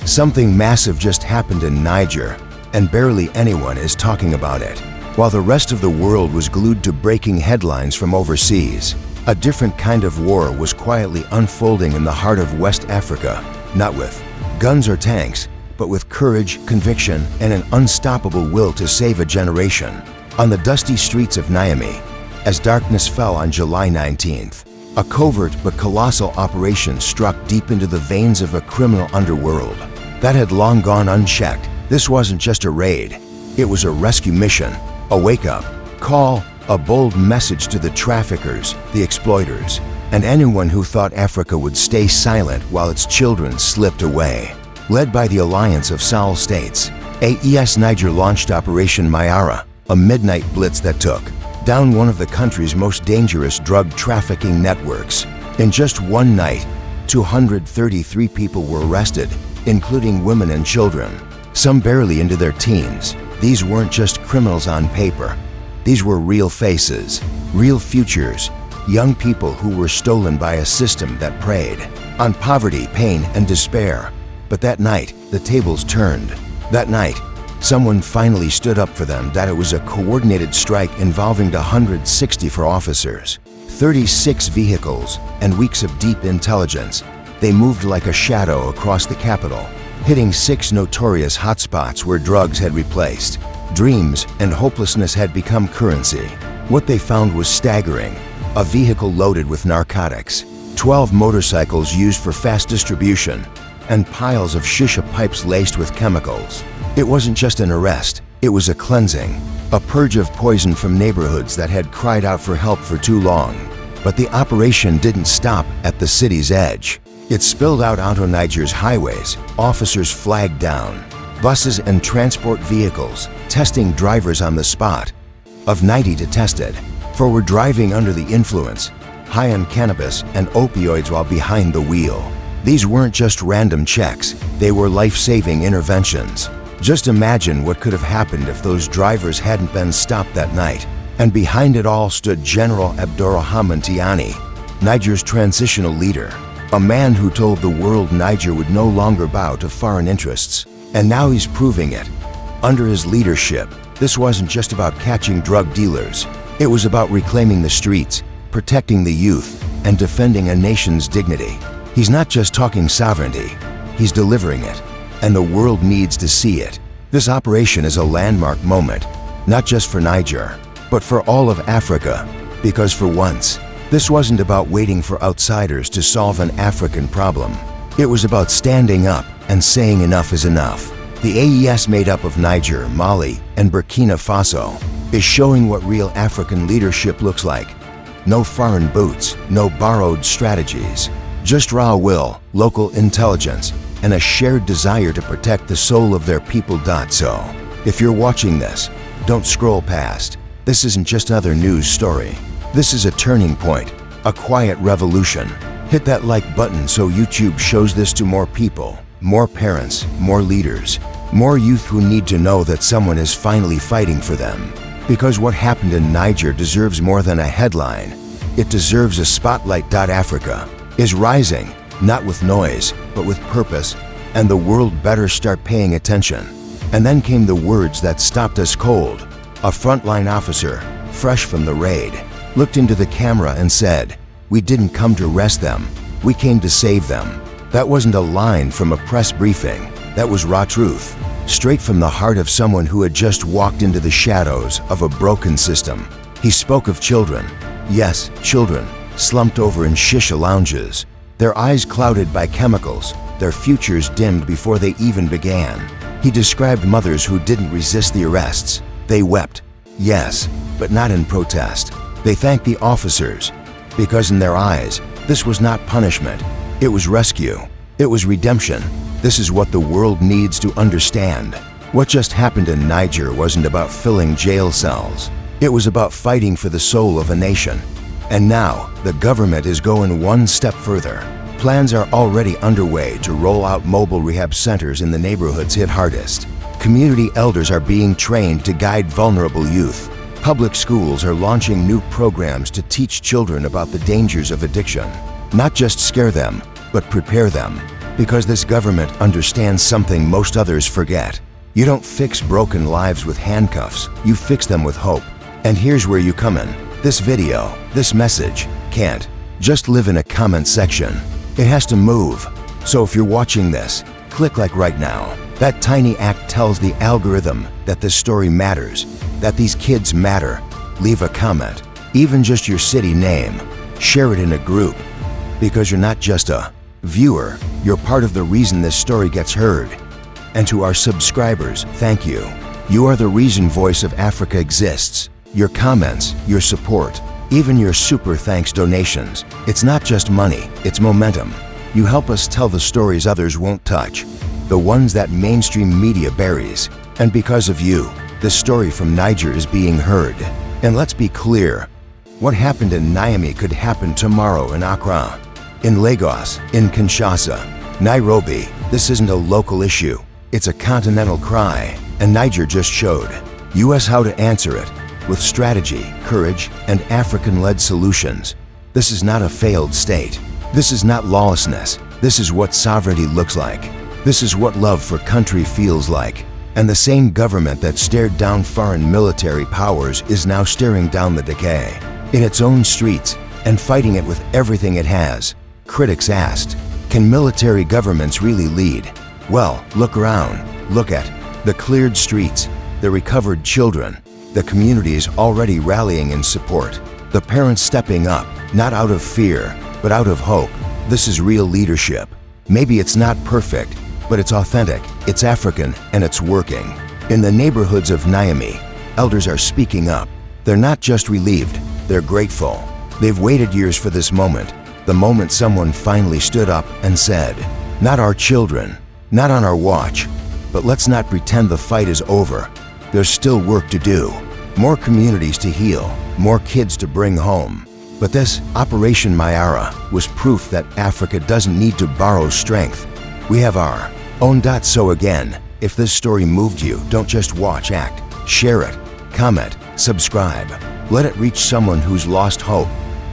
Something massive just happened in Niger, and barely anyone is talking about it. While the rest of the world was glued to breaking headlines from overseas, a different kind of war was quietly unfolding in the heart of West Africa, not with guns or tanks, but with courage, conviction, and an unstoppable will to save a generation. On the dusty streets of Niamey, as darkness fell on July 19th, a covert but colossal operation struck deep into the veins of a criminal underworld that had long gone unchecked. This wasn't just a raid, it was a rescue mission, a wake-up call, a bold message to the traffickers, the exploiters, and anyone who thought Africa would stay silent while its children slipped away. Led by the Alliance of Sahel States, AES Niger launched Operation Mayara, a midnight blitz that took down one of the country's most dangerous drug trafficking networks. In just one night, 233 people were arrested, including women and children, some barely into their teens. These weren't just criminals on paper. These were real faces, real futures, young people who were stolen by a system that preyed on poverty, pain, and despair. But that night, the tables turned. That night, someone finally stood up for them. That it was a coordinated strike involving 164 officers, 36 vehicles, and weeks of deep intelligence. They moved like a shadow across the capital, hitting 6 notorious hotspots where drugs had replaced dreams and hopelessness had become currency. What they found was staggering: a vehicle loaded with narcotics, 12 motorcycles used for fast distribution, and piles of shisha pipes laced with chemicals. It wasn't just an arrest, it was a cleansing, a purge of poison from neighborhoods that had cried out for help for too long. But the operation didn't stop at the city's edge. It spilled out onto Niger's highways. Officers flagged down buses and transport vehicles, testing drivers on the spot. Of 90 detested, for were driving under the influence, high on cannabis and opioids while behind the wheel. These weren't just random checks, they were life-saving interventions. Just imagine what could have happened if those drivers hadn't been stopped that night. And behind it all stood General Abdourahmane Tiani, Niger's transitional leader, a man who told the world Niger would no longer bow to foreign interests. And now he's proving it. Under his leadership, this wasn't just about catching drug dealers. It was about reclaiming the streets, protecting the youth, and defending a nation's dignity. He's not just talking sovereignty, he's delivering it. And the world needs to see it. This operation is a landmark moment, not just for Niger, but for all of Africa. Because for once, this wasn't about waiting for outsiders to solve an African problem. It was about standing up and saying enough is enough. The AES, made up of Niger, Mali, and Burkina Faso, is showing what real African leadership looks like. No foreign boots, no borrowed strategies, just raw will, local intelligence, and a shared desire to protect the soul of their people. So, if you're watching this, don't scroll past. This isn't just another news story. This is a turning point, a quiet revolution. Hit that like button so YouTube shows this to more people, more parents, more leaders, more youth who need to know that someone is finally fighting for them. Because what happened in Niger deserves more than a headline. It deserves a spotlight. Africa is rising, not with noise, but with purpose, and the world better start paying attention. And then came the words that stopped us cold. A frontline officer, fresh from the raid, looked into the camera and said, "We didn't come to arrest them, we came to save them." That wasn't a line from a press briefing, that was raw truth, straight from the heart of someone who had just walked into the shadows of a broken system. He spoke of children, yes, children, slumped over in shisha lounges, their eyes clouded by chemicals, their futures dimmed before they even began. He described mothers who didn't resist the arrests. They wept, yes, but not in protest. They thanked the officers, because in their eyes, this was not punishment, it was rescue, it was redemption. This is what the world needs to understand. What just happened in Niger wasn't about filling jail cells. It was about fighting for the soul of a nation. And now, the government is going one step further. Plans are already underway to roll out mobile rehab centers in the neighborhoods hit hardest. Community elders are being trained to guide vulnerable youth. Public schools are launching new programs to teach children about the dangers of addiction. Not just scare them, but prepare them. Because this government understands something most others forget. You don't fix broken lives with handcuffs, you fix them with hope. And here's where you come in. This video, this message, can't just live in a comment section. It has to move. So if you're watching this, click like right now. That tiny act tells the algorithm that this story matters, that these kids matter. Leave a comment, even just your city name. Share it in a group. Because you're not just a viewer, you're part of the reason this story gets heard. And to our subscribers, thank you. You are the reason Voice of Africa exists. Your comments, your support, even your super thanks donations. It's not just money, it's momentum. You help us tell the stories others won't touch, the ones that mainstream media buries. And because of you, the story from Niger is being heard. And let's be clear, what happened in Niamey could happen tomorrow in Accra, in Lagos, in Kinshasa, Nairobi. This isn't a local issue, it's a continental cry. And Niger just showed us how to answer it, with strategy, courage, and African-led solutions. This is not a failed state. This is not lawlessness. This is what sovereignty looks like. This is what love for country feels like. And the same government that stared down foreign military powers is now staring down the decay in its own streets and fighting it with everything it has. Critics asked, can military governments really lead? Well, look around. Look at the cleared streets, the recovered children, the communities already rallying in support, the parents stepping up, not out of fear, but out of hope. This is real leadership. Maybe it's not perfect, but it's authentic, it's African, and it's working. In the neighborhoods of Niamey, elders are speaking up. They're not just relieved, they're grateful. They've waited years for this moment, the moment someone finally stood up and said, not our children, not on our watch, but let's not pretend the fight is over. There's still work to do, more communities to heal, more kids to bring home. But this Operation Mayara was proof that Africa doesn't need to borrow strength. We have our own. So again, if this story moved you, don't just watch, act. Share it, comment, subscribe. Let it reach someone who's lost hope,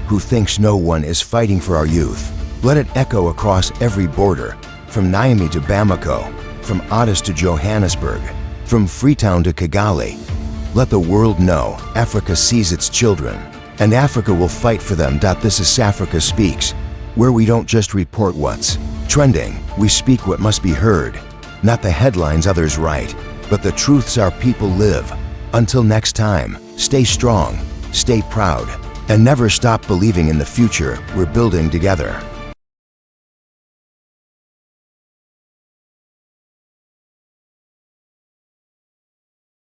who thinks no one is fighting for our youth. Let it echo across every border, from Niamey to Bamako, from Addis to Johannesburg, from Freetown to Kigali. Let the world know Africa sees its children, and Africa will fight for them. This is Africa Speaks, where we don't just report what's trending, we speak what must be heard. Not the headlines others write, but the truths our people live. Until next time, stay strong, stay proud, and never stop believing in the future we're building together.